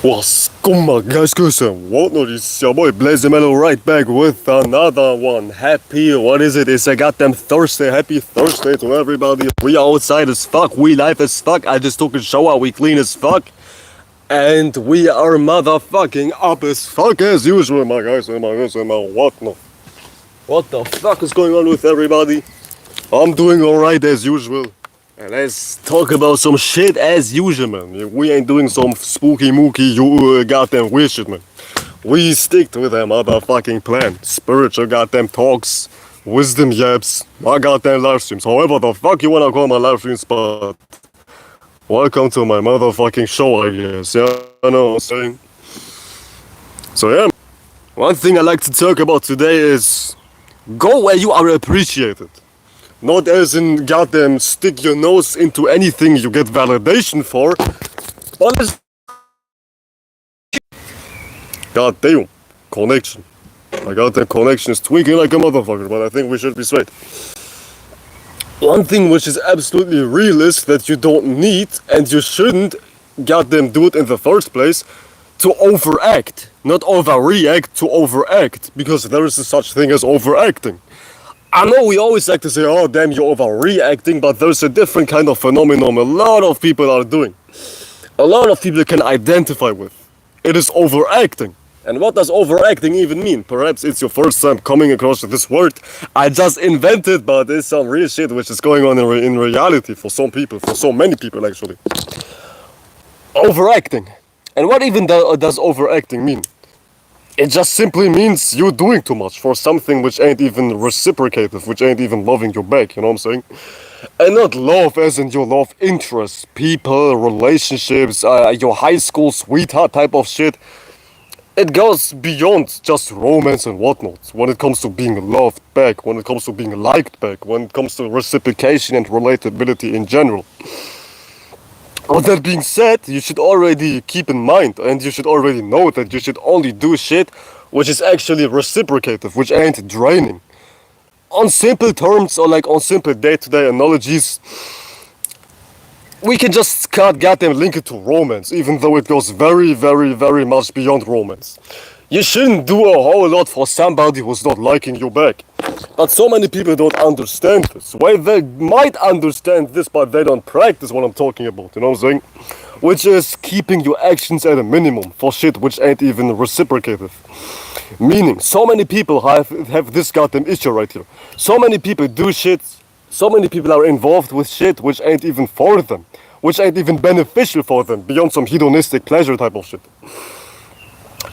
What's going on, guys? What is your boy Blaze Mellow right back with another one. What is it? It's a goddamn Thursday. Happy Thursday to everybody. We outside as fuck. We live as fuck. I just took a shower. We clean as fuck. And we are motherfucking up as fuck as usual, my guys and my girls and my whatnot. What the fuck is going on with everybody? I'm doing alright as usual. And let's talk about some shit as usual, man. We ain't doing some spooky mooky goddamn weird shit, man. We stick to the motherfucking plan. Spiritual goddamn talks, wisdom yaps, my goddamn live streams. However the fuck you wanna call my live streams, but welcome to my motherfucking show, I guess. Yeah, I know what I'm saying. So yeah, one thing I like to talk about today is go where you are appreciated. Not as in goddamn stick your nose into anything you get validation for, but as goddamn connection. My goddamn connection is tweaking like a motherfucker, but I think we should be straight. One thing which is absolutely real is that you don't need and you shouldn't goddamn do it in the first place to overact. Not overreact, to overact, because there is such thing as overacting. I know we always like to say, oh damn, you're overreacting, but there's a different kind of phenomenon a lot of people are doing. A lot of people can identify with. It is overacting. And what does overacting even mean? Perhaps it's your first time coming across this word. I just invented, but it's some real shit which is going on in reality for some people, for so many people actually. Overacting. And what even does overacting mean? It just simply means you doing too much for something which ain't even reciprocative, which ain't even loving you back, you know what I'm saying? And not love as in your love interests, people, relationships, your high school sweetheart type of shit. It goes beyond just romance and whatnot. When it comes to being loved back, when it comes to being liked back, when it comes to reciprocation and relatability in general. With that being said, you should already keep in mind and you should already know that you should only do shit which is actually reciprocative, which ain't draining. On simple terms or like on simple day-to-day analogies, we can just goddamn link it to romance, even though it goes very, very, very much beyond romance. You shouldn't do a whole lot for somebody who's not liking you back. But so many people don't understand this. Well, they might understand this, but they don't practice what I'm talking about, you know what I'm saying? Which is keeping your actions at a minimum for shit which ain't even reciprocative. Meaning, so many people have this goddamn issue right here. So many people do shit, so many people are involved with shit which ain't even for them. Which ain't even beneficial for them, beyond some hedonistic pleasure type of shit.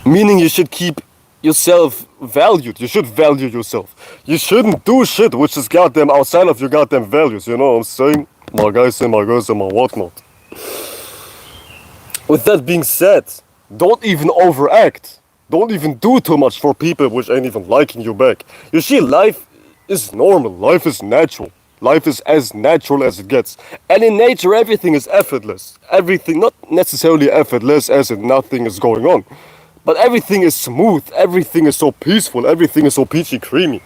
Meaning you should keep yourself valued. You should value yourself. You shouldn't do shit which is goddamn outside of your goddamn values, you know what I'm saying? My guys and my girls and my whatnot. With that being said, don't even overact. Don't even do too much for people which ain't even liking you back. You see, life is normal. Life is natural. Life is as natural as it gets. And in nature, everything is effortless. Everything, not necessarily effortless as in nothing is going on. But everything is smooth, everything is so peaceful, everything is so peachy creamy.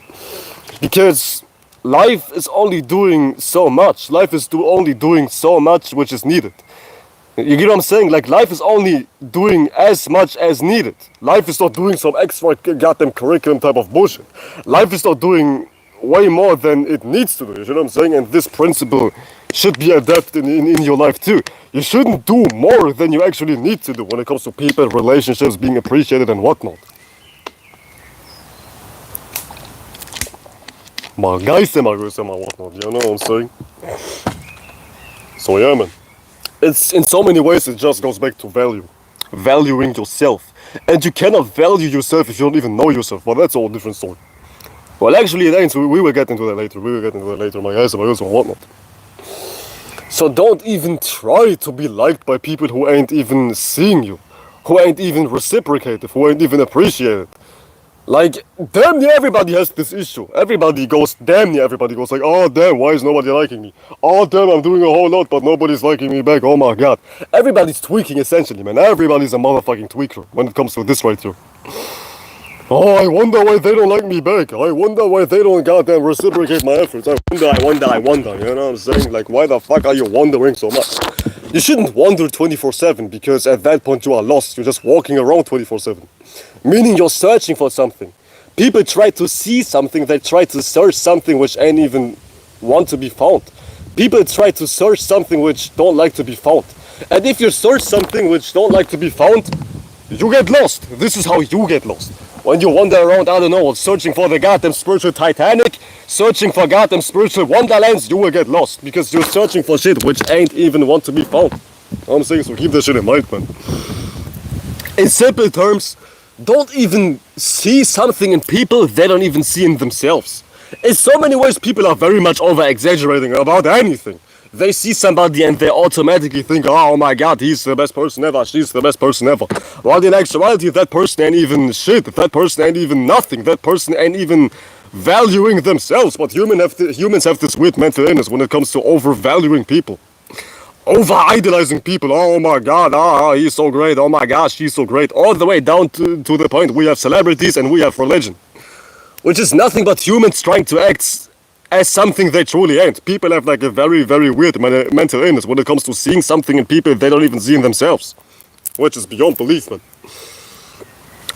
Because life is only doing so much. Life is only doing so much which is needed. You get what I'm saying? Like life is only doing as much as needed. Life is not doing some extra goddamn curriculum type of bullshit. Life is not doing way more than it needs to do, you know what I'm saying? And this principle should be adapted in your life too. You shouldn't do more than you actually need to do when it comes to people, relationships, being appreciated and whatnot. My guys and my girls and my whatnot, you know what I'm saying? So yeah, man. It's in so many ways it just goes back to value. Valuing yourself. And you cannot value yourself if you don't even know yourself, but that's a whole different story. Well, actually it ain't, so we will get into that later. My guys and my girls and whatnot. So don't even try to be liked by people who ain't even seeing you, who ain't even reciprocative, who ain't even appreciated. Like, damn near everybody has this issue. Damn near everybody goes like, oh damn, why is nobody liking me? Oh damn, I'm doing a whole lot, but nobody's liking me back, oh my god. Everybody's tweaking essentially, man. Everybody's a motherfucking tweaker when it comes to this right here. Oh, I wonder why they don't like me back. I wonder why they don't goddamn reciprocate my efforts. I wonder, you know what I'm saying? Like, why the fuck are you wondering so much? You shouldn't wander 24/7 because at that point you are lost. You're just walking around 24/7. Meaning you're searching for something. People try to see something, they try to search something which ain't even want to be found. People try to search something which don't like to be found. And if you search something which don't like to be found, you get lost. This is how you get lost. When you wander around, I don't know, searching for the goddamn spiritual Titanic, searching for goddamn spiritual wonderlands, you will get lost. Because you're searching for shit which ain't even want to be found. You know what I'm saying? So keep that shit in mind, man. In simple terms, don't even see something in people they don't even see in themselves. In so many ways, people are very much over-exaggerating about anything. They see somebody and they automatically think, oh my god, he's the best person ever, she's the best person ever. While in actuality, that person ain't even shit, that person ain't even nothing, that person ain't even valuing themselves. But humans have this weird mental illness when it comes to overvaluing people. Over-idolizing people, oh my god, he's so great, oh my gosh, she's so great. All the way down to the point we have celebrities and we have religion. Which is nothing but humans trying to act as something they truly ain't. People have like a very, very weird mental illness when it comes to seeing something in people they don't even see in themselves. Which is beyond belief, man.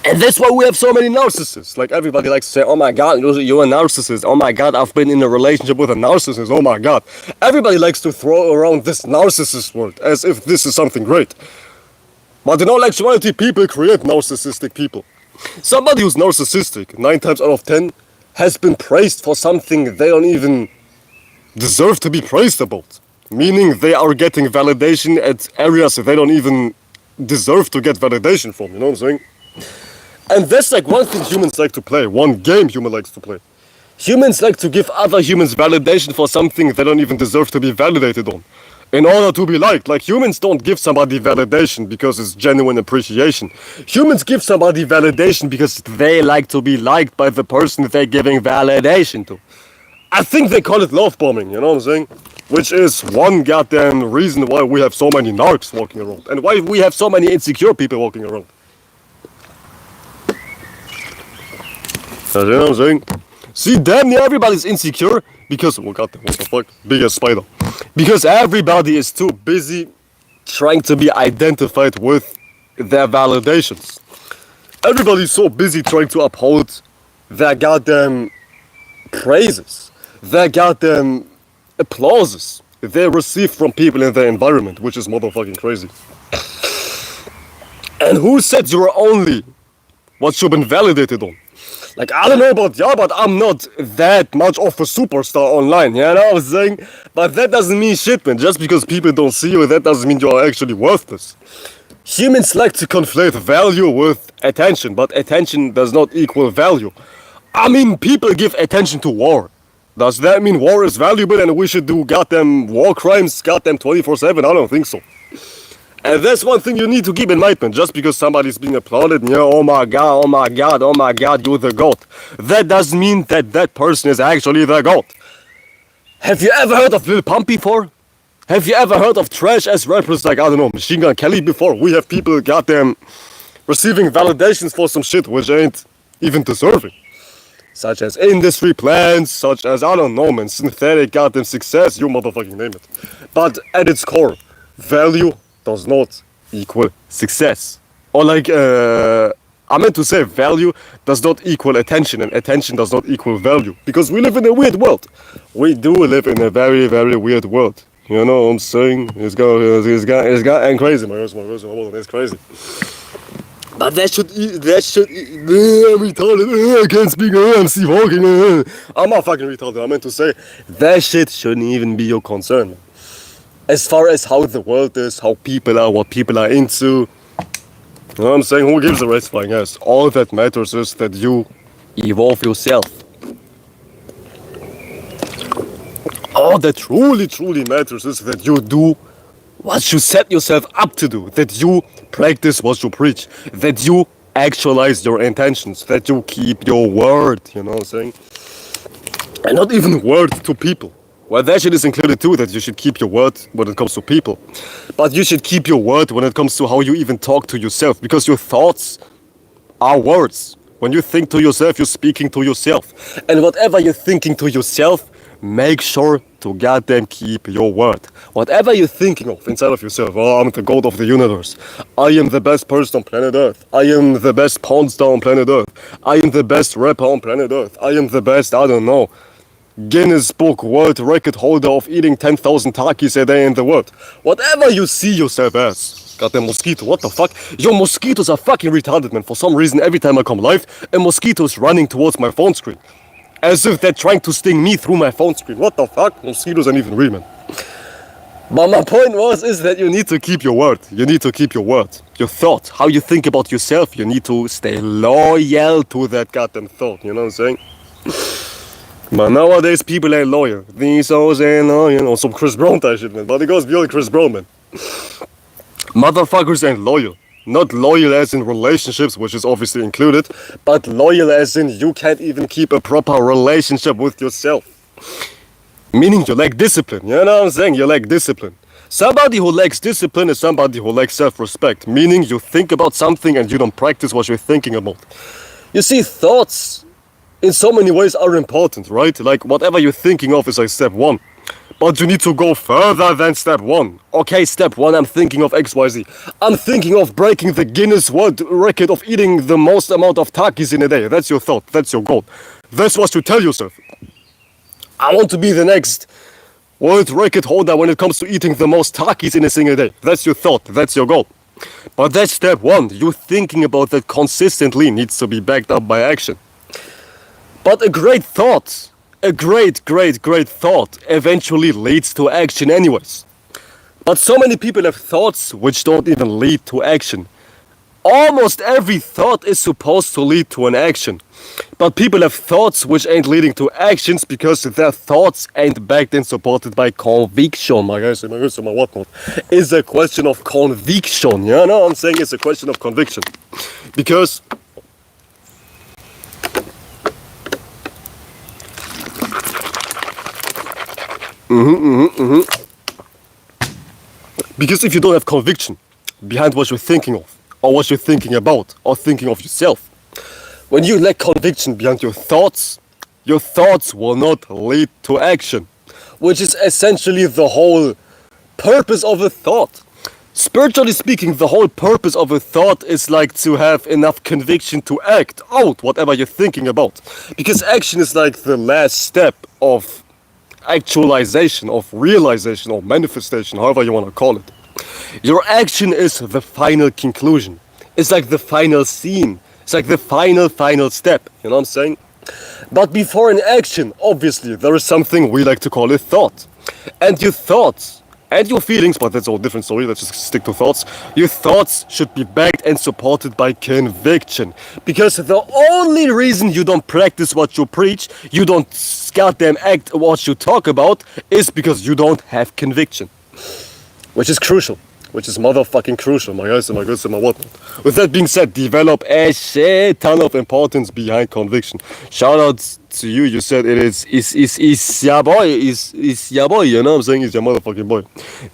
And that's why we have so many narcissists. Like everybody likes to say, oh my god, you're a narcissist. Oh my god, I've been in a relationship with a narcissist. Oh my god. Everybody likes to throw around this narcissist word as if this is something great. But in all actuality, people create narcissistic people. Somebody who's narcissistic, 9 times out of 10, has been praised for something they don't even deserve to be praised about. Meaning they are getting validation at areas they don't even deserve to get validation from, you know what I'm saying? And that's like one thing humans like to play, one game human likes to play. Humans like to give other humans validation for something they don't even deserve to be validated on. In order to be liked. Like humans don't give somebody validation because it's genuine appreciation. Humans give somebody validation because they like to be liked by the person they're giving validation to. I think they call it love bombing, you know what I'm saying? Which is one goddamn reason why we have so many narcs walking around. And why we have so many insecure people walking around. You know what I'm saying? See, damn near everybody's insecure because, oh goddamn, what the fuck? Biggest spider. Because everybody is too busy trying to be identified with their validations. Everybody's so busy trying to uphold their goddamn praises, their goddamn applauses they receive from people in their environment, which is motherfucking crazy. And who said you're only what you've been validated on? Like, I don't know about y'all, but I'm not that much of a superstar online, you know what I'm saying? But that doesn't mean shit, man. Just because people don't see you, that doesn't mean you're actually worthless. Humans like to conflate value with attention, but attention does not equal value. I mean, people give attention to war. Does that mean war is valuable and we should do goddamn war crimes goddamn 24/7? I don't think so. And that's one thing you need to keep in mind, man. Just because somebody's being applauded, you know, oh my god, oh my god, oh my god, you're the GOAT. That doesn't mean that that person is actually the GOAT. Have you ever heard of Lil Pump before? Have you ever heard of trash-ass rappers like, I don't know, Machine Gun Kelly before? We have people goddamn receiving validations for some shit which ain't even deserving. Such as industry plans, such as, I don't know, man, synthetic goddamn success, you motherfucking name it. But at its core, value does not equal success. Or like, I meant to say value does not equal attention and attention does not equal value. Because we live in a weird world. We do live in a very, very weird world. You know what I'm saying? It's getting crazy, it's crazy. But that should, retarded, I can't speak, I'm Steve Hawking, I'm not fucking retarded, I meant to say, that shit shouldn't even be your concern, man. As far as how the world is, how people are, what people are into, you know what I'm saying, who gives a rat's flying ass? All that matters is that you evolve yourself. All that truly matters is that you do what you set yourself up to do, that you practice what you preach, that you actualize your intentions, that you keep your word, you know what I'm saying? And not even word to people. Well, that shit is included too, that you should keep your word when it comes to people. But you should keep your word when it comes to how you even talk to yourself, because your thoughts are words. When you think to yourself, you're speaking to yourself. And whatever you're thinking to yourself make sure to goddamn keep your word. Whatever you're thinking of inside of yourself, oh, I'm the god of the universe. I am the best person on planet Earth. I am the best porn star on planet Earth. I am the best rapper on planet Earth. I am the best, I don't know, Guinness Book World Record holder of eating 10,000 Takis a day in the world. Whatever you see yourself as. Goddamn mosquito, what the fuck? Your mosquitoes are fucking retarded, man. For some reason, every time I come live, a mosquito is running towards my phone screen. As if they're trying to sting me through my phone screen. What the fuck? Mosquitoes aren't even real, man. But my point is that you need to keep your word. You need to keep your word. Your thought. How you think about yourself. You need to stay loyal to that goddamn thought. You know what I'm saying? But nowadays, people ain't loyal. These hoes ain't loyal. Or some Chris Brown type shit, man. But it goes beyond Chris Brown, man. Motherfuckers ain't loyal. Not loyal as in relationships, which is obviously included, but loyal as in you can't even keep a proper relationship with yourself. Meaning you lack discipline, you know what I'm saying? You lack discipline. Somebody who lacks discipline is somebody who lacks self-respect, meaning you think about something and you don't practice what you're thinking about. You see, thoughts in so many ways are important, right? Like whatever you're thinking of is like step one. But you need to go further than step one. Okay, step one, I'm thinking of XYZ. I'm thinking of breaking the Guinness World Record of eating the most amount of Takis in a day. That's your thought, that's your goal. That's what you tell yourself. I want to be the next world record holder when it comes to eating the most Takis in a single day. That's your thought, that's your goal. But that's step one. You thinking about that consistently needs to be backed up by action. But a great thought, a great thought eventually leads to action anyways. But so many people have thoughts which don't even lead to action. Almost every thought is supposed to lead to an action. But people have thoughts which ain't leading to actions because their thoughts ain't backed and supported by conviction. My guys, my whatnot. It's a question of conviction. You know what I'm saying? It's a question of conviction. Because Because if you don't have conviction behind what you're thinking of, or what you're thinking about, or thinking of yourself, when you lack conviction behind your thoughts will not lead to action, which is essentially the whole purpose of a thought. Spiritually speaking, the whole purpose of a thought is like to have enough conviction to act out whatever you're thinking about. Because action is like the last step of actualization, of realization, or manifestation, however you want to call it. Your action is the final conclusion. It's like the final scene. It's like the final step. You know what I'm saying? But before an action, obviously, there is something we like to call a thought. And your thoughts and your feelings, but that's a whole different story, let's just stick to thoughts. Your thoughts should be backed and supported by conviction. Because the only reason you don't practice what you preach, you don't goddamn act what you talk about, is because you don't have conviction. Which is crucial. Which is motherfucking crucial, my guys and my goods and my whatnot. With that being said, develop a shit ton of importance behind conviction. Shout out to you, you said it is your boy, is your boy, you know what I'm saying? It's your motherfucking boy.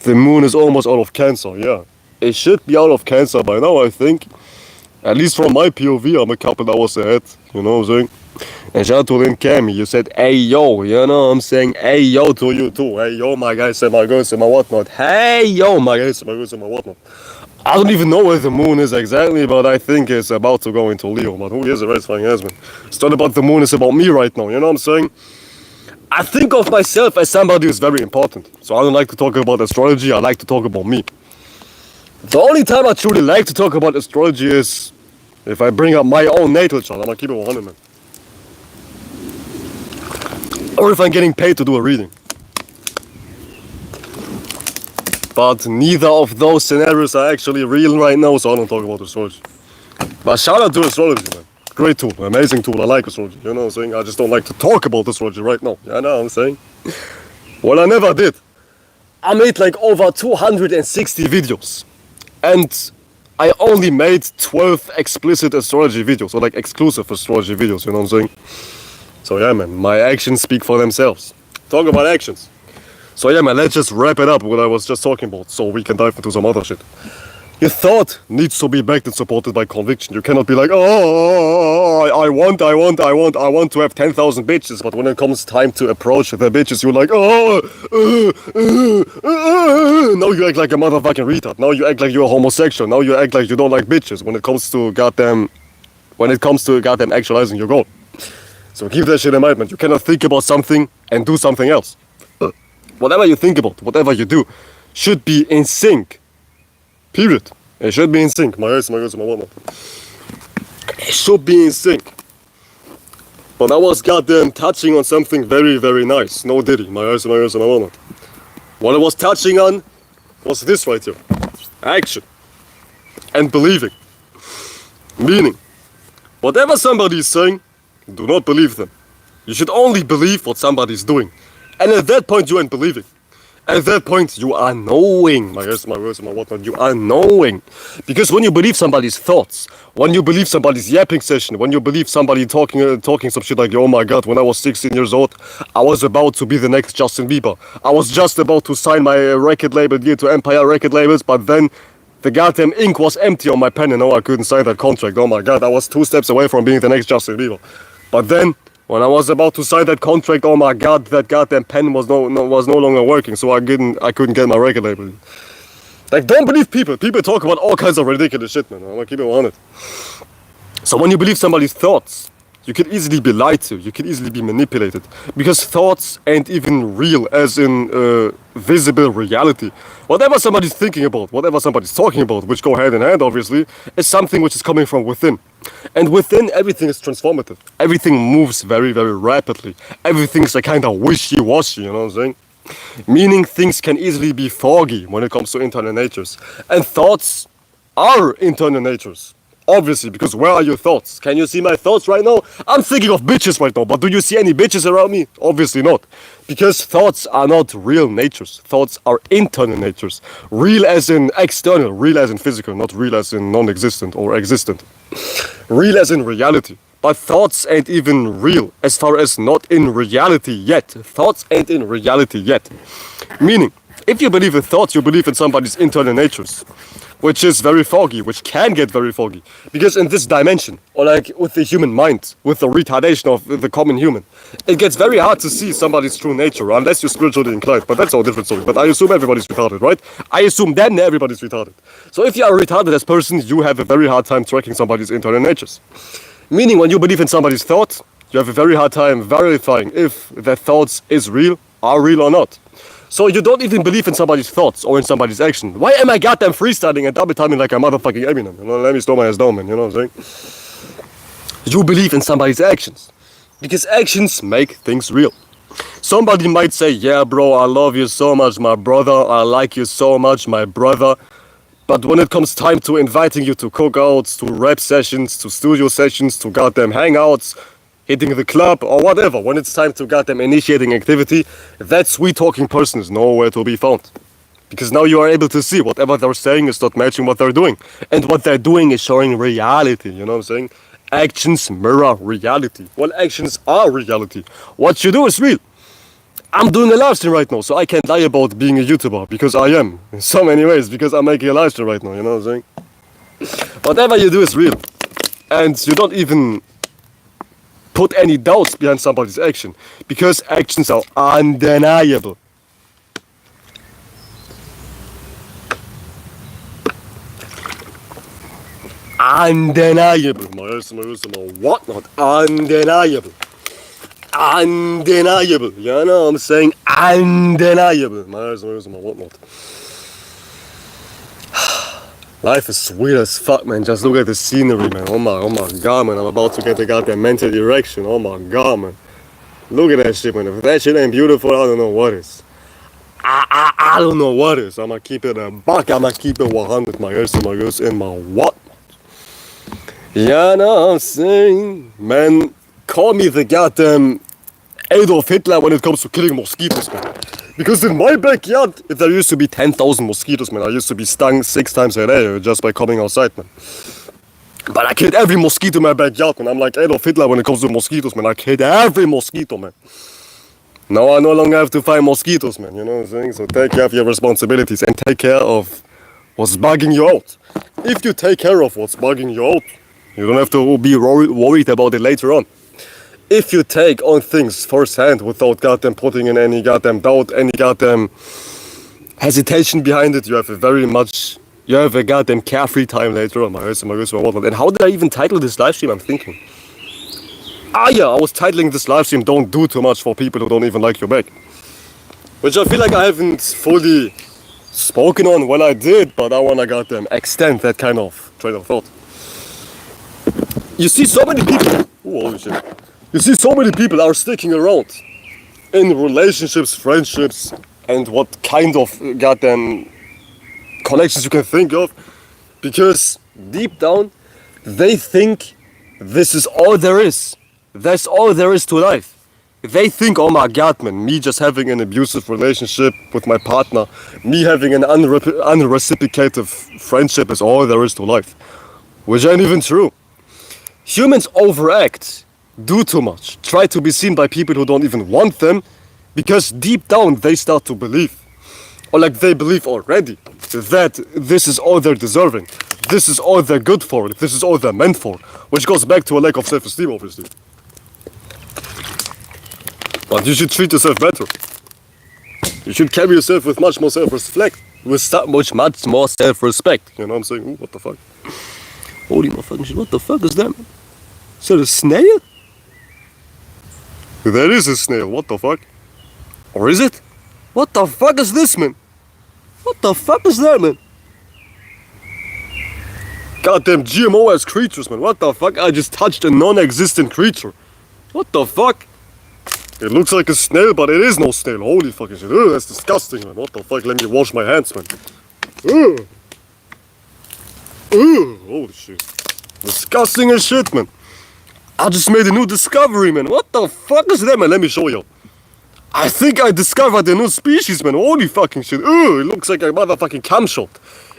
The moon is almost out of Cancer, yeah. It should be out of Cancer by now, I think. At least from my POV, I'm a couple hours ahead, you know what I'm saying? And shout out to Lynn Cammy, you said, hey yo, you know what I'm saying? Hey yo to you too. Hey yo, my guys and my girls and my whatnot. Hey yo, my guys and my girls and my whatnot. I don't even know where the moon is exactly, but I think it's about to go into Leo. But who gives a rest fucking husband? It's not about the moon, it's about me right now, you know what I'm saying? I think of myself as somebody who's very important. So I don't like to talk about astrology, I like to talk about me. The only time I truly like to talk about astrology is if I bring up my own natal chart. I'm gonna keep it 100, man. Or if I'm getting paid to do a reading. But neither of those scenarios are actually real right now, so I don't talk about astrology. But shout out to astrology, man. Great tool, amazing tool, I like astrology, you know what I'm saying? I just don't like to talk about astrology right now, you know what I'm saying? Well, I never did. I made like over 260 videos. And I only made 12 explicit astrology videos, or like exclusive astrology videos, you know what I'm saying? So yeah, man, my actions speak for themselves. Talk about actions. So yeah, man, let's just wrap it up what I was just talking about, so we can dive into some other shit. Your thought needs to be backed and supported by conviction. You cannot be like, oh, I want to have 10,000 bitches, but when it comes time to approach the bitches, you're like, now you act like a motherfucking retard. Now you act like you're a homosexual. Now you act like you don't like bitches when it comes to goddamn actualizing your goal. So keep that shit in mind, man. You cannot think about something and do something else. Whatever you think about, whatever you do, should be in sync. Period. It should be in sync. My eyes, my whatnot. It should be in sync. But I was goddamn touching on something very, very nice. No diddy. My eyes, my whatnot. What I was touching on was this right here. Action. And believing. Meaning, whatever somebody is saying, do not believe them. You should only believe what somebody is doing. And at that point, you ain't believing. At that point, you are knowing. My words, my whatnot. You are knowing. Because when you believe somebody's thoughts, when you believe somebody's yapping session, when you believe somebody talking some shit like, oh my god, when I was 16 years old, I was about to be the next Justin Bieber. I was just about to sign my record label deal to Empire Record Labels, but then the goddamn ink was empty on my pen and no, I couldn't sign that contract. Oh my god, I was 2 steps away from being the next Justin Bieber. But then, when I was about to sign that contract, oh my god, that goddamn pen was no longer working, so I couldn't get my record label. Like, don't believe people. People talk about all kinds of ridiculous shit, man. I'm gonna keep it on it. So when you believe somebody's thoughts, you can easily be lied to. You can easily be manipulated. Because thoughts ain't even real, as in visible reality. Whatever somebody's thinking about, whatever somebody's talking about, which go hand in hand, obviously, is something which is coming from within. And within, everything is transformative. Everything moves very, very rapidly. Everything's like kind of wishy-washy, you know what I'm saying? Meaning things can easily be foggy when it comes to internal natures. And thoughts are internal natures. Obviously, because where are your thoughts? Can you see my thoughts right now? I'm thinking of bitches right now, but do you see any bitches around me? Obviously not. Because thoughts are not real natures. Thoughts are internal natures. Real as in external, real as in physical, not real as in non-existent or existent. Real as in reality. But thoughts ain't even real, as far as not in reality yet. Thoughts ain't in reality yet. Meaning, if you believe in thoughts, you believe in somebody's internal natures. Which is very foggy, which can get very foggy. Because in this dimension, or like with the human mind, with the retardation of the common human, it gets very hard to see somebody's true nature, unless you're spiritually inclined. But that's all different story. But I assume everybody's retarded, right? I assume then everybody's retarded. So if you are a retarded as person, you have a very hard time tracking somebody's internal natures. Meaning when you believe in somebody's thought, you have a very hard time verifying if their thoughts are real or not. So you don't even believe in somebody's thoughts or in somebody's action. Why am I goddamn freestyling and double timing like a motherfucking Eminem? You know, let me slow my ass down, man. You know what I'm saying? You believe in somebody's actions. Because actions make things real. Somebody might say, yeah, bro, I love you so much, my brother. I like you so much, my brother. But when it comes time to inviting you to cookouts, to rap sessions, to studio sessions, to goddamn hangouts, hitting the club or whatever, when it's time to goddamn initiating activity, that sweet talking person is nowhere to be found. Because now you are able to see whatever they're saying is not matching what they're doing. And what they're doing is showing reality, you know what I'm saying? Actions mirror reality. Well, actions are reality. What you do is real. I'm doing a live stream right now, so I can't lie about being a YouTuber, because I am, in so many ways, because I'm making a live stream right now, you know what I'm saying? Whatever you do is real. And you don't even put any doubts behind somebody's action, because actions are undeniable. Undeniable. My whatnot. Undeniable. Undeniable. You know what I'm saying? Undeniable. My whatnot. Life is sweet as fuck, man. Just look at the scenery, man. Oh my god, man. I'm about to get the goddamn mental erection. Oh my god, man. Look at that shit, man. If that shit ain't beautiful, I don't know what is. I don't know what is. I'ma keep it a buck. I'ma keep it 100. My ears and my goose and my what? Yeah, know what I'm saying? Man, call me the goddamn Adolf Hitler when it comes to killing mosquitoes, man. Because in my backyard, there used to be 10,000 mosquitoes, man. I used to be stung 6 times a day just by coming outside, man. But I killed every mosquito in my backyard, man. I'm like Adolf Hitler when it comes to mosquitoes, man. I killed every mosquito, man. Now I no longer have to fight mosquitoes, man. You know what I'm saying? So take care of your responsibilities and take care of what's bugging you out. If you take care of what's bugging you out, you don't have to be worried about it later on. If you take on things firsthand without goddamn putting in any goddamn doubt, any goddamn hesitation behind it, you have a goddamn carefree time later on. And how did I even title this live stream? I'm thinking. Ah yeah, I was titling this live stream "Don't Do Too Much for People Who Don't Even Like Your Back," which I feel like I haven't fully spoken on. Well, I did, but I wanna goddamn extend that kind of train of thought. You see so many people. Ooh, holy shit. You see so many people are sticking around in relationships, friendships, and what kind of goddamn connections you can think of, because deep down they think this is all there is. That's all there is to life. They think, oh my god, man, me just having an abusive relationship with my partner, me having an unreciprocated friendship is all there is to life. Which ain't even true. Humans overact, do too much, try to be seen by people who don't even want them, because deep down they start to believe, or like they believe already, that this is all they're deserving, this is all they're good for, this is all they're meant for, which goes back to a lack of self-esteem, obviously. But you should treat yourself better. You should carry yourself with much more self-respect, much more self-respect. You know what I'm saying? Ooh, what the fuck? Holy motherfucking shit, what the fuck is that, man? Is that a snail? That is a snail, what the fuck? Or is it? What the fuck is this, man? What the fuck is that, man? Goddamn GMO-ass creatures, man. What the fuck? I just touched a non-existent creature. What the fuck? It looks like a snail, but it is no snail. Holy fucking shit. Ugh, that's disgusting, man. What the fuck? Let me wash my hands, man. Ugh. Ugh. Holy shit. Disgusting as shit, man. I just made a new discovery, man. What the fuck is that, man? Let me show you. I think I discovered a new species, man. Holy fucking shit. Ugh, it looks like a motherfucking cam shot.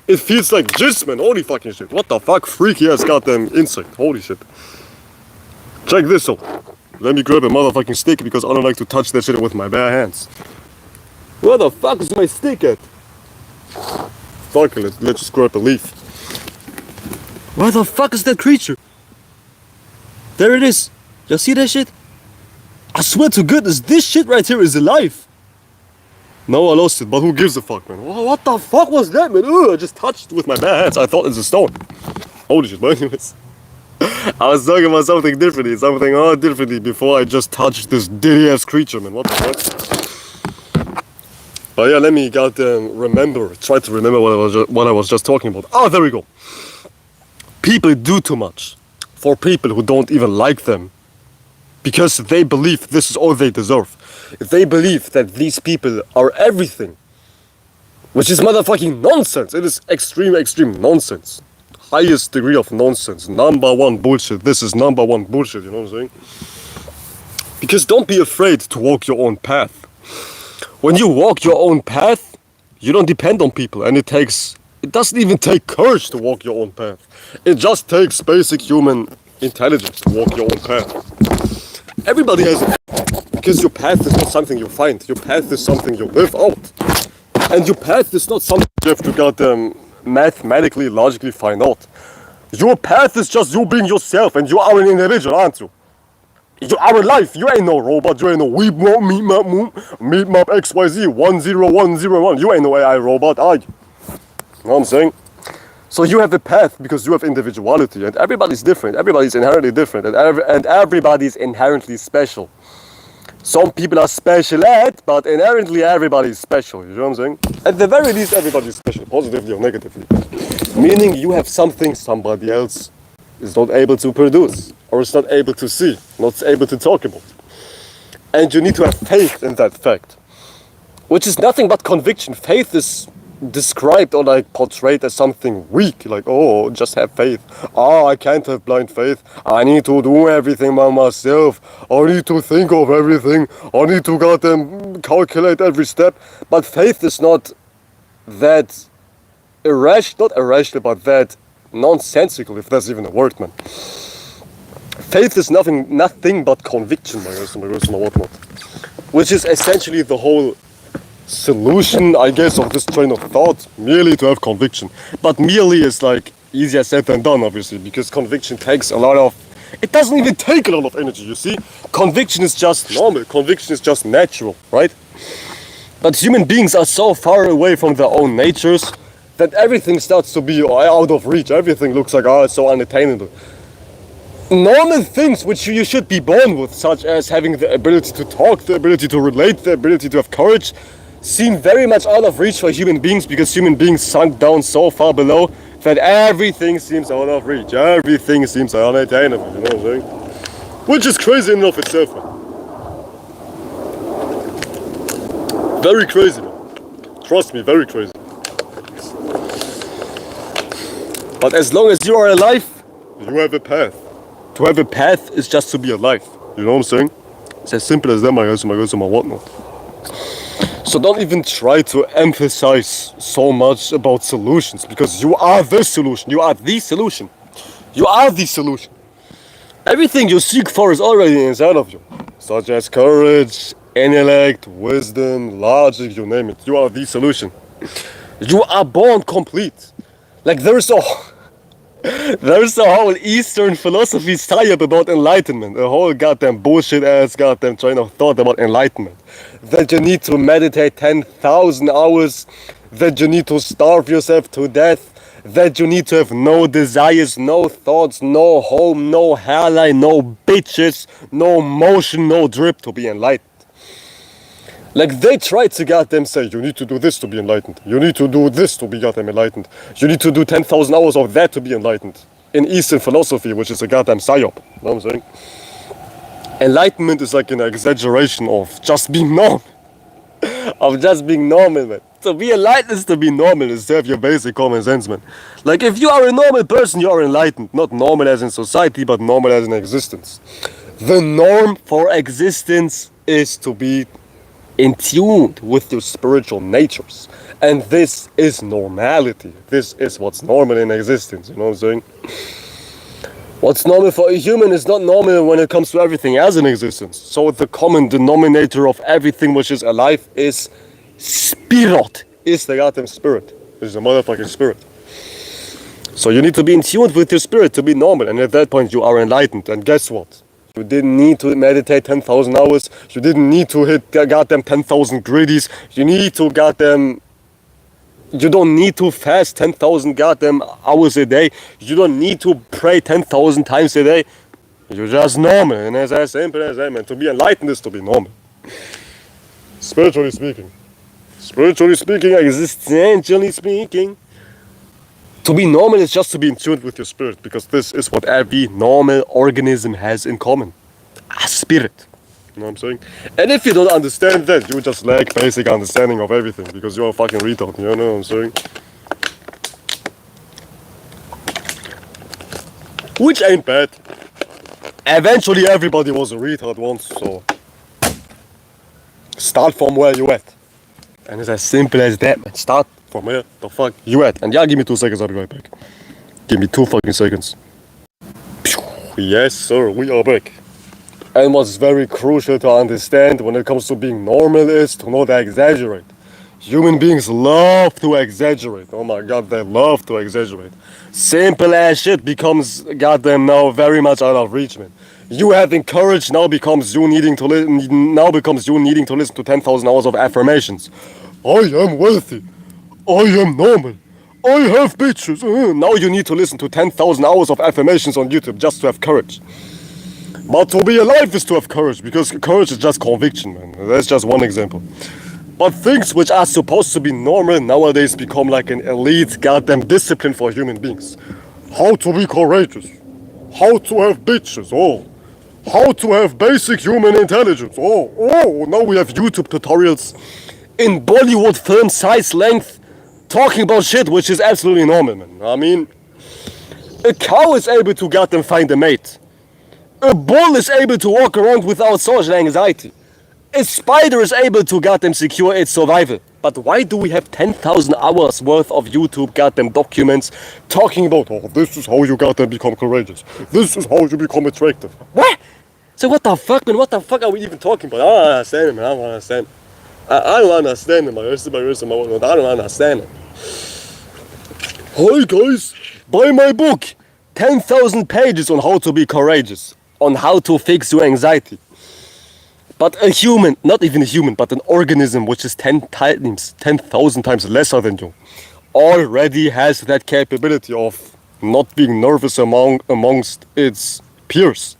It feels like jizz, man. Holy fucking shit. What the fuck? Freaky ass goddamn insect. Holy shit. Check this out. Let me grab a motherfucking stick because I don't like to touch that shit with my bare hands. Where the fuck is my stick at? Fuck it, let's just grab a leaf. Where the fuck is that creature? There it is. You see that shit? I swear to goodness, this shit right here is alive. No, I lost it, but who gives a fuck, man? What the fuck was that, man? Ugh, I just touched it with my bare hands. I thought it's a stone. Holy shit, but anyways. I was talking about something differently before I just touched this dirty-ass creature, man. What the fuck? But yeah, let me try to remember what I was just talking about. Oh, there we go. People do too much for people who don't even like them, because they believe this is all they deserve. They believe that these people are everything, which is motherfucking nonsense. It is extreme nonsense. Highest degree of nonsense. Number one bullshit. This is number one bullshit, you know what I'm saying? Because don't be afraid to walk your own path. When you walk your own path, you don't depend on people, and it doesn't even take courage to walk your own path. It just takes basic human intelligence to walk your own path. Everybody has a path, because your path is not something you find. Your path is something you live out. And your path is not something you have to goddamn mathematically, logically find out. Your path is just you being yourself, and you are an individual, aren't you? You are alive. You ain't no robot. You ain't no meet map XYZ 10101. You ain't no AI robot, are you? You know what I'm saying? So you have a path because you have individuality, and everybody's different. Everybody's inherently different, and everybody's inherently special. Some people are special at, but inherently everybody's special. You know what I'm saying? At the very least, everybody's special, positively or negatively. Meaning you have something somebody else is not able to produce, or is not able to see, not able to talk about. And you need to have faith in that fact, which is nothing but conviction. Faith is described or like portrayed as something weak, like, oh, just have faith. Oh, I can't have blind faith. I need to do everything by myself. I need to think of everything. I need to goddamn calculate every step. But faith is not that irrational, but that nonsensical, if that's even a word, man. Faith is nothing but conviction, my whatnot. Which is essentially the whole solution, I guess, of this train of thought, merely to have conviction. But merely is like easier said than done, obviously, because conviction takes a lot of. It doesn't even take a lot of energy, you see? Conviction is just normal, conviction is just natural, right? But human beings are so far away from their own natures that everything starts to be out of reach. Everything looks like, oh, it's so unattainable. Normal things which you should be born with, such as having the ability to talk, the ability to relate, the ability to have courage, seem very much out of reach for human beings because human beings sunk down so far below that everything seems out of reach. Everything seems unattainable, you know what I'm saying? Which is crazy in and of itself, man. Very crazy, man. Trust me, very crazy. But as long as you are alive, you have a path. To have a path is just to be alive. You know what I'm saying? It's as simple as that, my guys and my whatnot. So don't even try to emphasize so much about solutions, because you are the solution. You are the solution. You are the solution. Everything you seek for is already inside of you, such as courage, intellect, wisdom, logic, you name it. You are the solution. You are born complete. Like there's a whole Eastern philosophy tie-up about enlightenment. A whole goddamn bullshit ass goddamn train of thought about enlightenment. That you need to meditate 10,000 hours. That you need to starve yourself to death. That you need to have no desires, no thoughts, no home, no hairline, no bitches, no motion, no drip to be enlightened. Like they try to goddamn say, you need to do this to be enlightened. You need to do this to be goddamn enlightened. You need to do 10,000 hours of that to be enlightened. In Eastern philosophy, which is a goddamn psyop. You know what I'm saying? Enlightenment is like an exaggeration of just being normal. Of just being normal, man. To be enlightened is to be normal, is to have your basic common sense, man. Like if you are a normal person, you are enlightened. Not normal as in society, but normal as in existence. The norm for existence is to be in tune with your spiritual natures. And this is normality. This is what's normal in existence, you know what I'm saying? What's normal for a human is not normal when it comes to everything else in existence. So the common denominator of everything which is alive is spirit. Is the goddamn spirit. It's the motherfucking spirit. So you need to be in tune with your spirit to be normal, and at that point you are enlightened. And guess what? You didn't need to meditate 10,000 hours. You didn't need to hit goddamn 10,000 griddies. You don't need to fast 10,000 goddamn hours a day. You don't need to pray 10,000 times a day. You're just normal, and it's as simple as that, man. To be enlightened is to be normal. Spiritually speaking, existentially speaking, to be normal is just to be in tune with your spirit, because this is what every normal organism has in common. A spirit. You know what I'm saying? And if you don't understand that, you just lack basic understanding of everything, because you're a fucking retard, you know what I'm saying? Which ain't bad. Eventually everybody was a retard once, so start from where you at. And it's as simple as that, man. Start from where the fuck you at. And yeah, give me 2 seconds, I'll be right back. Give me 2 fucking seconds. Yes, sir, we are back. And what's very crucial to understand when it comes to being normal is to not exaggerate. Human beings love to exaggerate. Oh my god, they love to exaggerate. Simple as shit becomes goddamn now very much out of reach, man. You having courage now becomes you needing to listen to 10,000 hours of affirmations. I am wealthy. I am normal. I have bitches. Now you need to listen to 10,000 hours of affirmations on YouTube just to have courage. But to be alive is to have courage, because courage is just conviction, man. That's just one example. But things which are supposed to be normal nowadays become like an elite goddamn discipline for human beings. How to be courageous. How to have bitches. Oh. How to have basic human intelligence. Oh. Now we have YouTube tutorials in Bollywood film size length talking about shit which is absolutely normal, man. I mean, a cow is able to goddamn find a mate. A bull is able to walk around without social anxiety. A spider is able to goddamn secure its survival. But why do we have 10,000 hours worth of YouTube goddamn documents talking about, oh, this is how you goddamn become courageous. This is how you become attractive. What? So what the fuck, man? What the fuck are we even talking about? I don't understand, man. I don't understand. I don't understand it, my whatnot. I don't understand it. Hi guys, buy my book. 10,000 pages on how to be courageous, on how to fix your anxiety. But a human, not even a human, but an organism which is 10,000 times lesser than you, already has that capability of not being nervous amongst its peers.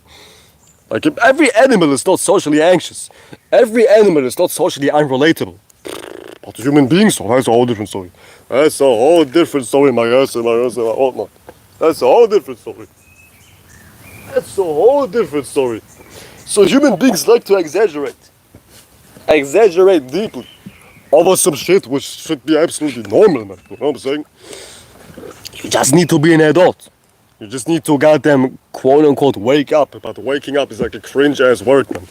Like if every animal is not socially anxious, every animal is not socially unrelatable. But human beings, so that's a whole different story. That's a whole different story, my guys and my whatnot. That's a whole different story. That's a whole different story. So human beings like to exaggerate. Exaggerate deeply. Over some shit which should be absolutely normal, man. You know what I'm saying? You just need to be an adult. You just need to goddamn quote-unquote wake up. But waking up is like a cringe-ass word, man.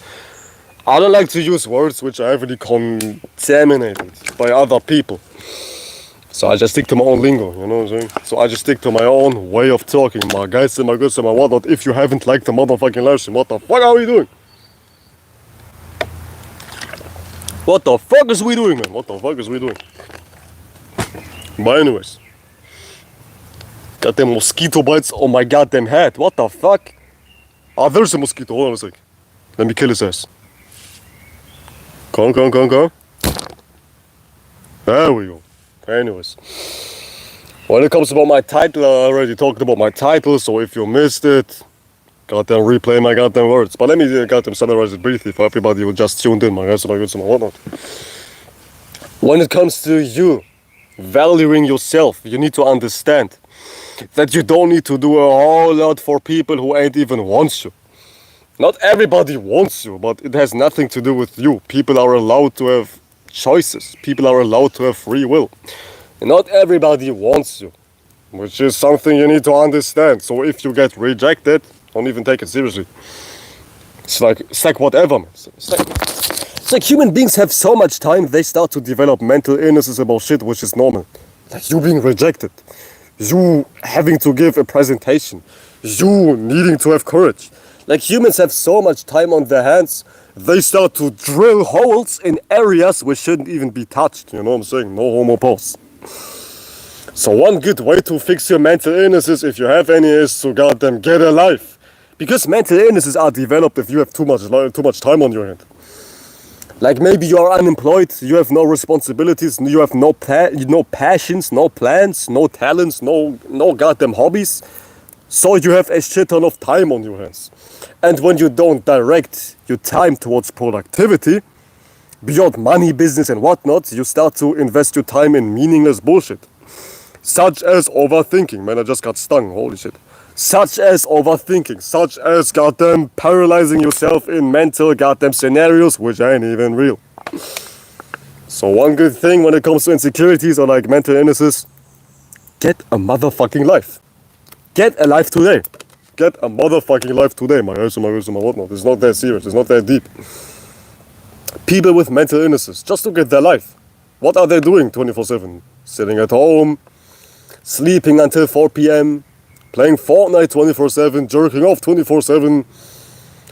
I don't like to use words which are heavily contaminated by other people. So I just stick to my own lingo, you know what I'm saying? So I just stick to my own way of talking, my guys and my goods and my whatnot. If you haven't liked the motherfucking lesson, what the fuck are we doing? What the fuck is we doing, man? What the fuck is we doing? But anyways. Goddamn mosquito bites on my goddamn head. What the fuck? Ah, there's a mosquito. Hold on a sec. Let me kill his ass. Come. There we go. Anyways. When it comes about my title, I already talked about my title, so if you missed it, goddamn replay my goddamn words. But let me goddamn summarize it briefly for everybody who just tuned in, my guys, my goods, and my whatnot. When it comes to you valuing yourself, you need to understand that you don't need to do a whole lot for people who ain't even wants you. Not everybody wants you, but it has nothing to do with you. People are allowed to have choices. People are allowed to have free will. And not everybody wants you, which is something you need to understand. So if you get rejected, don't even take it seriously. It's like whatever, man. It's like human beings have so much time, they start to develop mental illnesses about shit which is normal. Like you being rejected, you having to give a presentation, you needing to have courage. Like humans have so much time on their hands, they start to drill holes in areas which shouldn't even be touched. You know what I'm saying? No homo pause. So one good way to fix your mental illnesses, if you have any, is to goddamn get a life. Because mental illnesses are developed if you have too much time on your hand. Like maybe you are unemployed, you have no responsibilities, you have no passions, no plans, no talents, no goddamn hobbies. So you have a shit ton of time on your hands. And when you don't direct your time towards productivity, beyond money, business and whatnot, you start to invest your time in meaningless bullshit. Such as overthinking. Man, I just got stung, holy shit. Such as overthinking, such as goddamn paralyzing yourself in mental goddamn scenarios which ain't even real. So one good thing when it comes to insecurities or like mental illnesses, get a motherfucking life. Get a life today. Get a motherfucking life today, my guys and my whatnot. It's not that serious, it's not that deep. People with mental illnesses, just look at their life. What are they doing 24/7? Sitting at home, sleeping until 4 p.m., playing Fortnite 24/7, jerking off 24/7,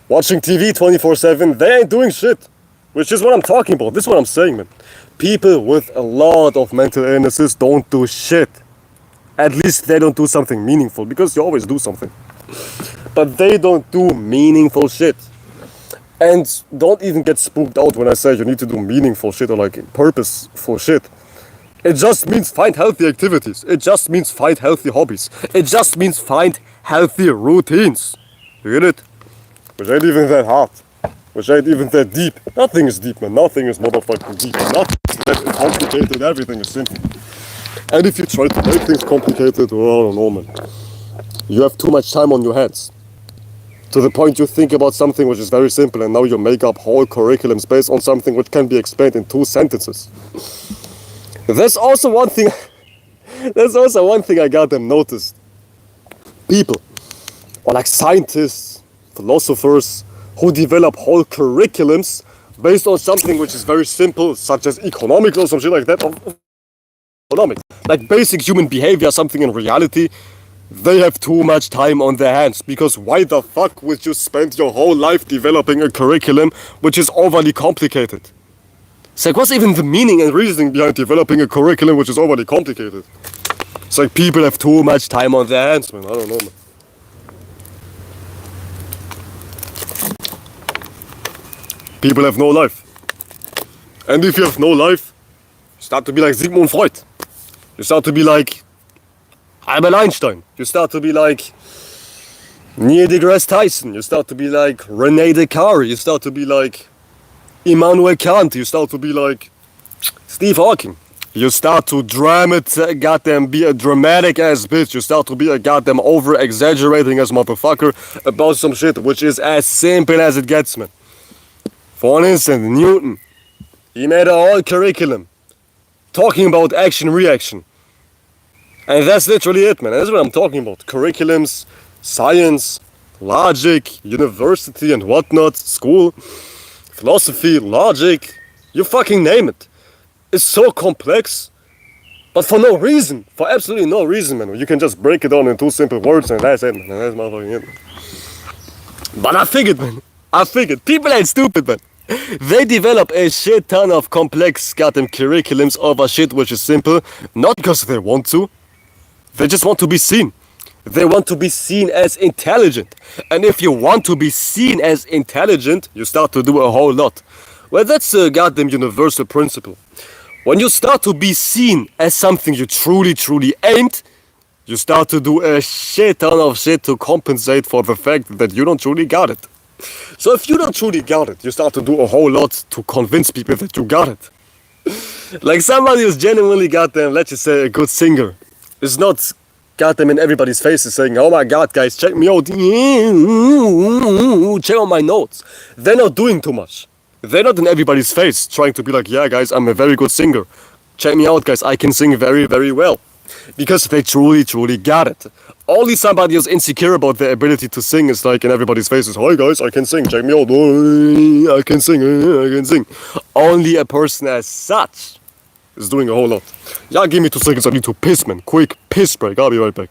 watching TV 24/7. They ain't doing shit. Which is what I'm talking about. This is what I'm saying, man. People with a lot of mental illnesses don't do shit. At least they don't do something meaningful, because you always do something. But they don't do meaningful shit. And don't even get spooked out when I say you need to do meaningful shit or like purposeful shit. It just means find healthy activities. It just means find healthy hobbies. It just means find healthy routines. You get it? Which ain't even that hard. Which ain't even that deep. Nothing is deep, man. Nothing is motherfucking deep. Nothing is that complicated. Everything is simple. And if you try to make things complicated, well, I don't know, man. You have too much time on your hands. To the point you think about something which is very simple and now you make up whole curriculums based on something which can be explained in 2 sentences. There's also one thing I got them noticed. People, or like scientists, philosophers, who develop whole curriculums based on something which is very simple, such as economics or some shit like that. Economics. Like basic human behavior, something in reality, they have too much time on their hands. Because why the fuck would you spend your whole life developing a curriculum which is overly complicated? It's like, what's even the meaning and reasoning behind developing a curriculum which is overly complicated? It's like people have too much time on their hands, man. I don't know, man. People have no life. And if you have no life, you start to be like Sigmund Freud. You start to be like Albert Einstein. You start to be like Neil deGrasse Tyson. You start to be like René Descartes. You start to be like Immanuel Kant. You start to be like Steve Hawking. You start to goddamn be a dramatic ass bitch. You start to be a goddamn over exaggerating ass motherfucker about some shit which is as simple as it gets, man. For instance, Newton. He made a whole curriculum talking about action reaction. And that's literally it, man. That's what I'm talking about. Curriculums, science, logic, university and whatnot, school, philosophy, logic, you fucking name it. It's so complex, but for no reason. For absolutely no reason, man. You can just break it down in two simple words and that's it, man. That's motherfucking it. But I figured, man. People ain't stupid, man. They develop a shit ton of complex goddamn curriculums over shit which is simple, not because they want to. They just want to be seen. They want to be seen as intelligent. And if you want to be seen as intelligent, you start to do a whole lot. Well, that's a goddamn universal principle. When you start to be seen as something you truly ain't, you start to do a shit ton of shit to compensate for the fact that you don't truly got it. So if you don't truly got it, you start to do a whole lot to convince people that you got it. Like somebody who's genuinely goddamn, let's just say, a good singer, is not goddamn in everybody's faces saying, oh my god, guys, check me out, check out my notes. They're not doing too much. They're not in everybody's face trying to be like, yeah guys, I'm a very good singer. Check me out, guys, I can sing very well. Because they truly got it. Only somebody who's insecure about their ability to sing is like in everybody's faces, hi guys, I can sing, check me out, I can sing. Only a person as such is doing a whole lot. Yeah, give me 2 seconds, I need to piss, man. Quick piss break, I'll be right back.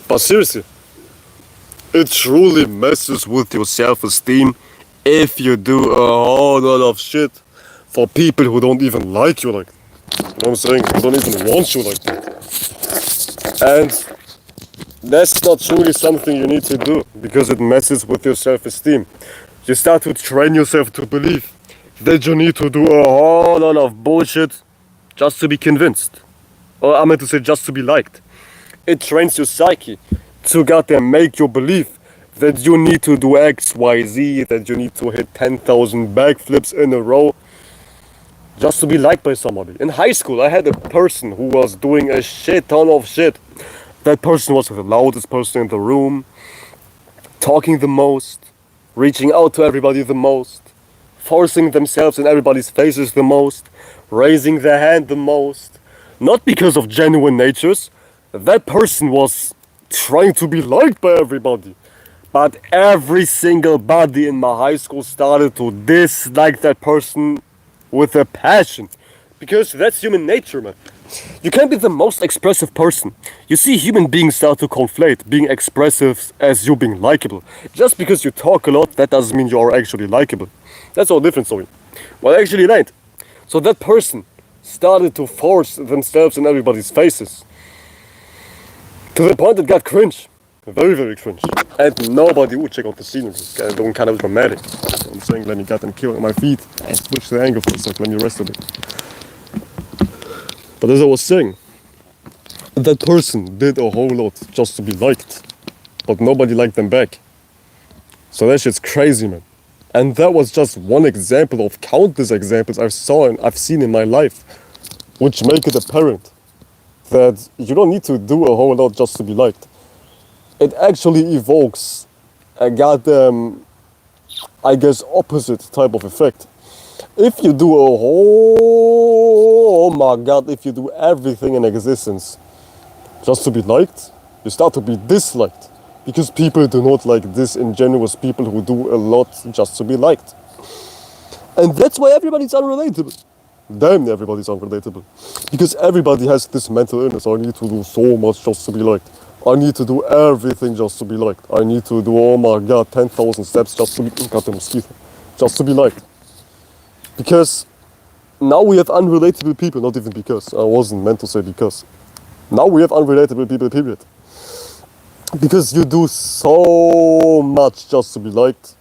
But seriously, it truly messes with your self-esteem if you do a whole lot of shit for people who don't even like you like that. You know what I'm saying? Who don't even want you like that. And that's not truly something you need to do because it messes with your self-esteem. You start to train yourself to believe that you need to do a whole lot of bullshit just to be convinced. Or I meant to say just to be liked. It trains your psyche to goddamn make you believe that you need to do X, Y, Z, that you need to hit 10,000 backflips in a row just to be liked by somebody. In high school, I had a person who was doing a shit ton of shit. That person was the loudest person in the room, talking the most, reaching out to everybody the most, forcing themselves in everybody's faces the most, raising their hand the most. Not because of genuine natures. That person was trying to be liked by everybody. But every single body in my high school started to dislike that person with a passion. Because that's human nature, man. You can't be the most expressive person. You see human beings start to conflate being expressive as you being likable. Just because you talk a lot, that doesn't mean you are actually likable. That's all different story. Well, actually it ain't. So that person started to force themselves in everybody's faces. To the point it got cringe. Very, very cringe. And nobody would check out the scenery. Going kind of dramatic. I'm saying, let me get them killed on my feet and switch the angle for a sec. Let me rest a bit. But as I was saying, that person did a whole lot just to be liked. But nobody liked them back. So that shit's crazy, man. And that was just one example of countless examples I've seen in my life, which make it apparent that you don't need to do a whole lot just to be liked. It actually evokes a goddamn, I guess, opposite type of effect. If you do a whole, oh my god, if you do everything in existence just to be liked, you start to be disliked. Because people do not like disingenuous people who do a lot just to be liked. And that's why everybody's unrelatable. Damn, everybody's unrelatable. Because everybody has this mental illness. I need to do so much just to be liked. I need to do everything just to be liked. I need to do, oh my god, 10,000 steps just to be, got the mosquito, just to be liked. Because now we have unrelatable people, not even because. I wasn't meant to say because. Now we have unrelatable people, period. Because you do so much just to be liked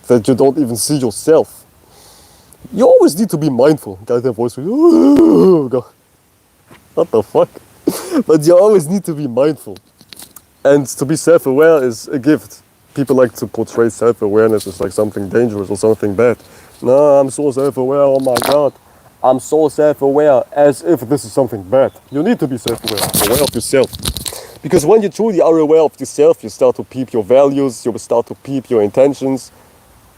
that you don't even see yourself. You always need to be mindful. Goddamn voice. Oh, God. What the fuck? But you always need to be mindful. And to be self-aware is a gift. People like to portray self-awareness as like something dangerous or something bad. No, I'm so self-aware, oh my god. I'm so self-aware, as if this is something bad. You need to be self-aware, aware of yourself. Because when you truly are aware of yourself, you start to peep your values, you start to peep your intentions,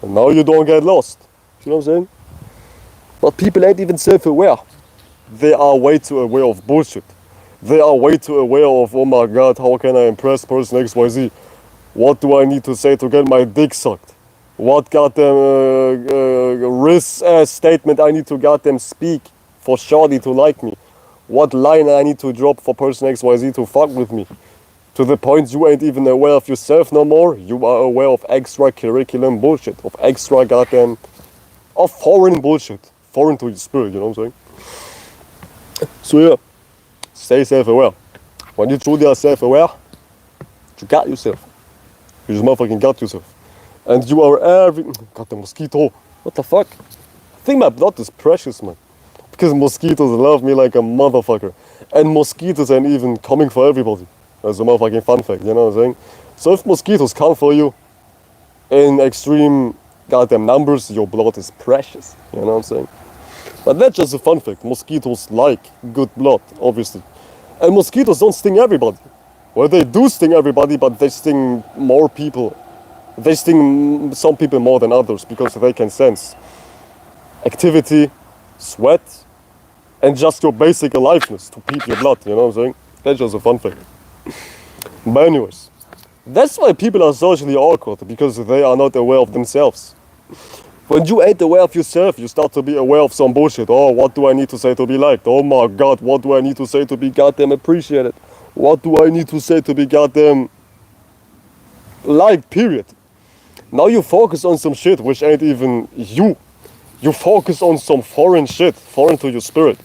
and now you don't get lost. You know what I'm saying? But people ain't even self-aware. They are way too aware of bullshit. They are way too aware of, oh my god, how can I impress person XYZ? What do I need to say to get my dick sucked? What goddamn risk statement I need to goddamn speak for Shawty to like me? What line I need to drop for person XYZ to fuck with me? To the point you ain't even aware of yourself no more. You are aware of extra curriculum bullshit, of extra goddamn, of foreign bullshit, foreign to your spirit. You know what I'm saying? So yeah, stay self-aware. When you truly are self-aware, you got yourself. You just motherfucking got yourself. And you are every... God, the mosquito. What the fuck? I think my blood is precious, man. Because mosquitoes love me like a motherfucker. And mosquitoes ain't even coming for everybody. That's a motherfucking fun fact, you know what I'm saying? So if mosquitoes come for you in extreme goddamn numbers, your blood is precious. You know what I'm saying? But that's just a fun fact. Mosquitoes like good blood, obviously. And mosquitoes don't sting everybody. Well, they do sting everybody, but they sting more people. They sting some people more than others because they can sense activity, sweat, and just your basic aliveness to peep your blood, you know what I'm saying? That's just a fun fact. But anyways, that's why people are socially awkward, because they are not aware of themselves. When you ain't aware of yourself, you start to be aware of some bullshit. Oh, what do I need to say to be liked? Oh my god, what do I need to say to be goddamn appreciated? What do I need to say to be goddamn liked, period? Now you focus on some shit which ain't even you. You focus on some foreign shit, foreign to your spirit.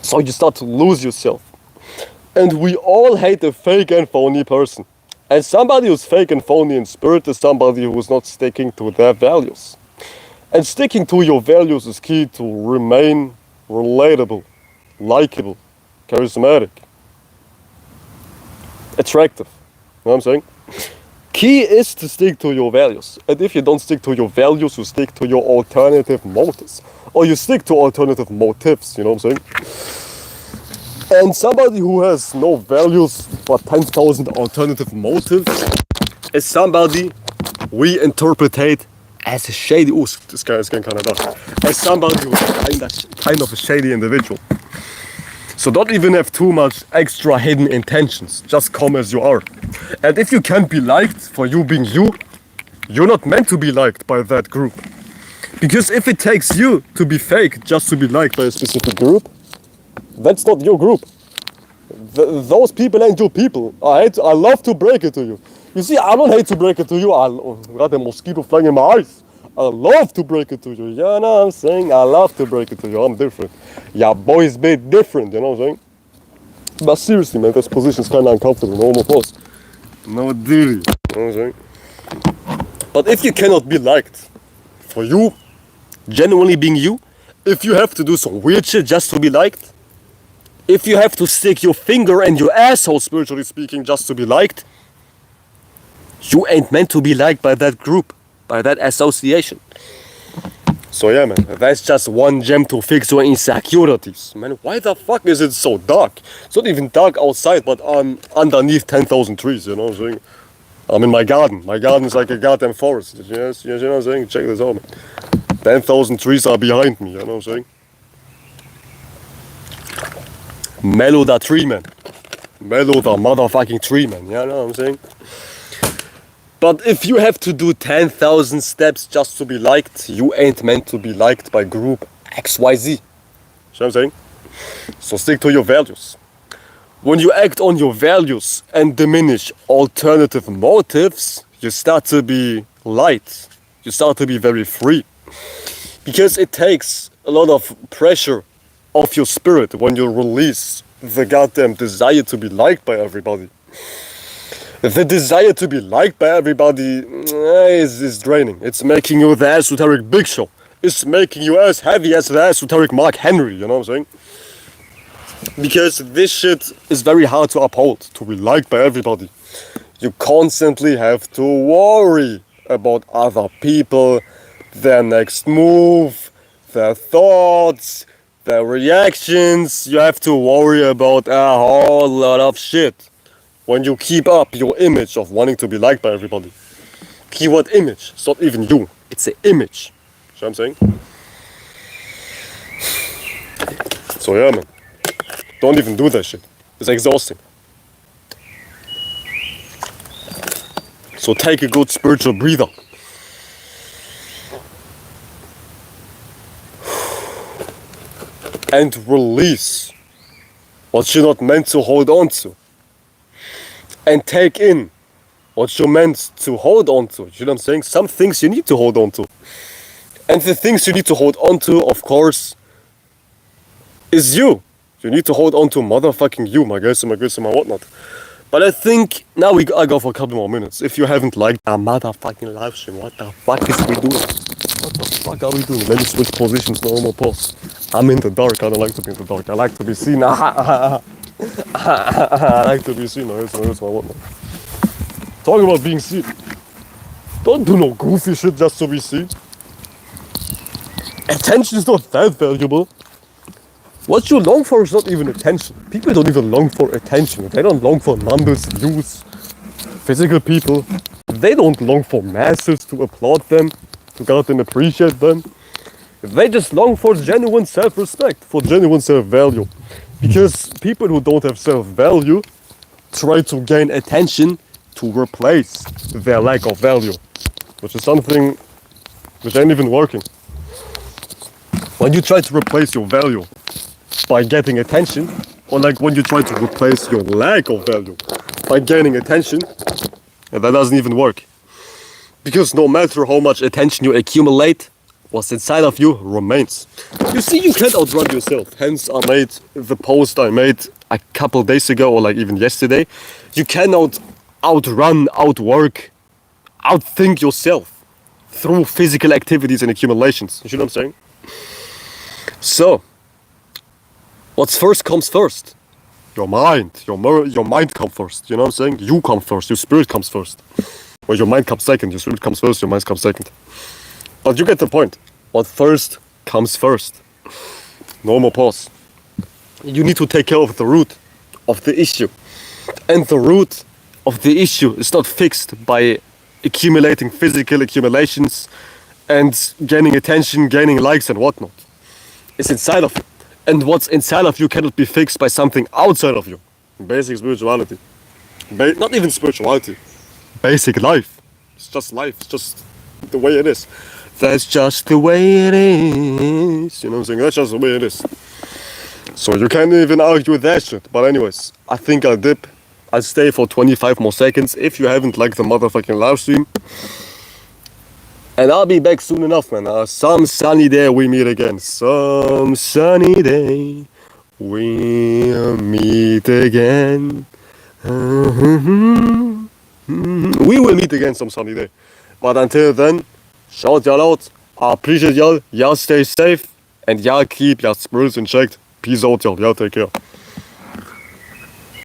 So you start to lose yourself. And we all hate a fake and phony person. And somebody who's fake and phony in spirit is somebody who's not sticking to their values. And sticking to your values is key to remain relatable, likable, charismatic, attractive. You know what I'm saying? Key is to stick to your values. And if you don't stick to your values, you stick to your alternative motives. Or you stick to alternative motives, you know what I'm saying? And somebody who has no values but 10,000 alternative motives is somebody we interpret as a shady... Ooh, this guy is getting kind of dark. As somebody who's kind of a shady individual. So don't even have too much extra hidden intentions. Just come as you are. And if you can't be liked for you being you, you're not meant to be liked by that group. Because if it takes you to be fake just to be liked by a specific group, that's not your group. Those people ain't your people. I love to break it to you. You see, I don't hate to break it to you. I got a mosquito flying in my eyes. I love to break it to you. You know what I'm saying? I love to break it to you. I'm different. Yeah, boys be different, you know what I'm saying? But seriously, man, this position's kind of uncomfortable. No more pause. No duty. You know what I'm saying? But if you cannot be liked for you, genuinely being you, if you have to do some weird shit just to be liked, if you have to stick your finger in your asshole, spiritually speaking, just to be liked, you ain't meant to be liked by that group, by that association. So yeah, man, that's just one gem to fix your insecurities. Man, why the fuck is it so dark? It's not even dark outside, but underneath 10,000 trees, you know what I'm saying? I'm in my garden. My garden is like a goddamn forest. Yes, you know what I'm saying? Check this out, man. 10,000 trees are behind me, you know what I'm saying? Mellow the tree, man. Mellow the motherfucking tree, man. You know what I'm saying? But if you have to do 10,000 steps just to be liked, you ain't meant to be liked by group XYZ. You know what I'm saying? So stick to your values. When you act on your values and diminish alternative motives, you start to be light. You start to be very free. Because it takes a lot of pressure off your spirit when you release the goddamn desire to be liked by everybody. The desire to be liked by everybody is draining. It's making you the esoteric Big Show. It's making you as heavy as the esoteric Mark Henry, you know what I'm saying? Because this shit is very hard to uphold, to be liked by everybody. You constantly have to worry about other people, their next move, their thoughts, their reactions. You have to worry about a whole lot of shit when you keep up your image of wanting to be liked by everybody. Keyword image. It's not even you. It's an image. See what I'm saying? So yeah, man. Don't even do that shit. It's exhausting. So take a good spiritual breather. And release what you're not meant to hold on to. And take in what you're meant to hold on to. You know what I'm saying? Some things you need to hold on to. And the things you need to hold on to, of course, is you. You need to hold on to motherfucking you, my guys and my girls and my whatnot. But I think now I go for a couple more minutes. If you haven't liked our motherfucking live stream, what the fuck is we doing? What the fuck are we doing? Let me switch positions, no more pause. I'm in the dark, I don't like to be in the dark. I like to be seen. I like to be seen, that's my whatnot. Talking about being seen. Don't do no goofy shit just to be seen. Attention is not that valuable. What you long for is not even attention. People don't even long for attention. They don't long for numbers, views, physical people. They don't long for masses to applaud them, to goddamn appreciate them. They just long for genuine self-respect, for genuine self-value. Because people who don't have self-value try to gain attention to replace their lack of value, which is something which ain't even working. When you try to replace your value by getting attention, or like when you try to replace your lack of value by gaining attention, that doesn't even work. Because no matter how much attention you accumulate, what's inside of you remains. You see, you can't outrun yourself. Hence, I made the post I made a couple days ago, or like even yesterday. You cannot outrun, outwork, outthink yourself through physical activities and accumulations. You know what I'm saying? So, what's first comes first. Your mind. Your mind comes first. You know what I'm saying? You come first. Your spirit comes first. Or your mind comes second. Your spirit comes first. Your mind comes second. But you get the point. What first comes first. No more pause. You need to take care of the root of the issue. And the root of the issue is not fixed by accumulating physical accumulations and gaining attention, gaining likes and whatnot. It's inside of you. And what's inside of you cannot be fixed by something outside of you. Basic spirituality. Not even spirituality. Basic life. It's just life. It's just the way it is. That's just the way it is. You know what I'm saying? That's just the way it is. So you can't even argue with that shit. But anyways, I think I'll dip. I'll stay for 25 more seconds if you haven't liked the motherfucking live stream. And I'll be back soon enough, man. Some sunny day we meet again. Some sunny day we'll meet again. we will meet again some sunny day. But until then, shout y'all out. I appreciate y'all. Y'all stay safe. And y'all keep your spirits in check. Peace out, y'all. Y'all take care.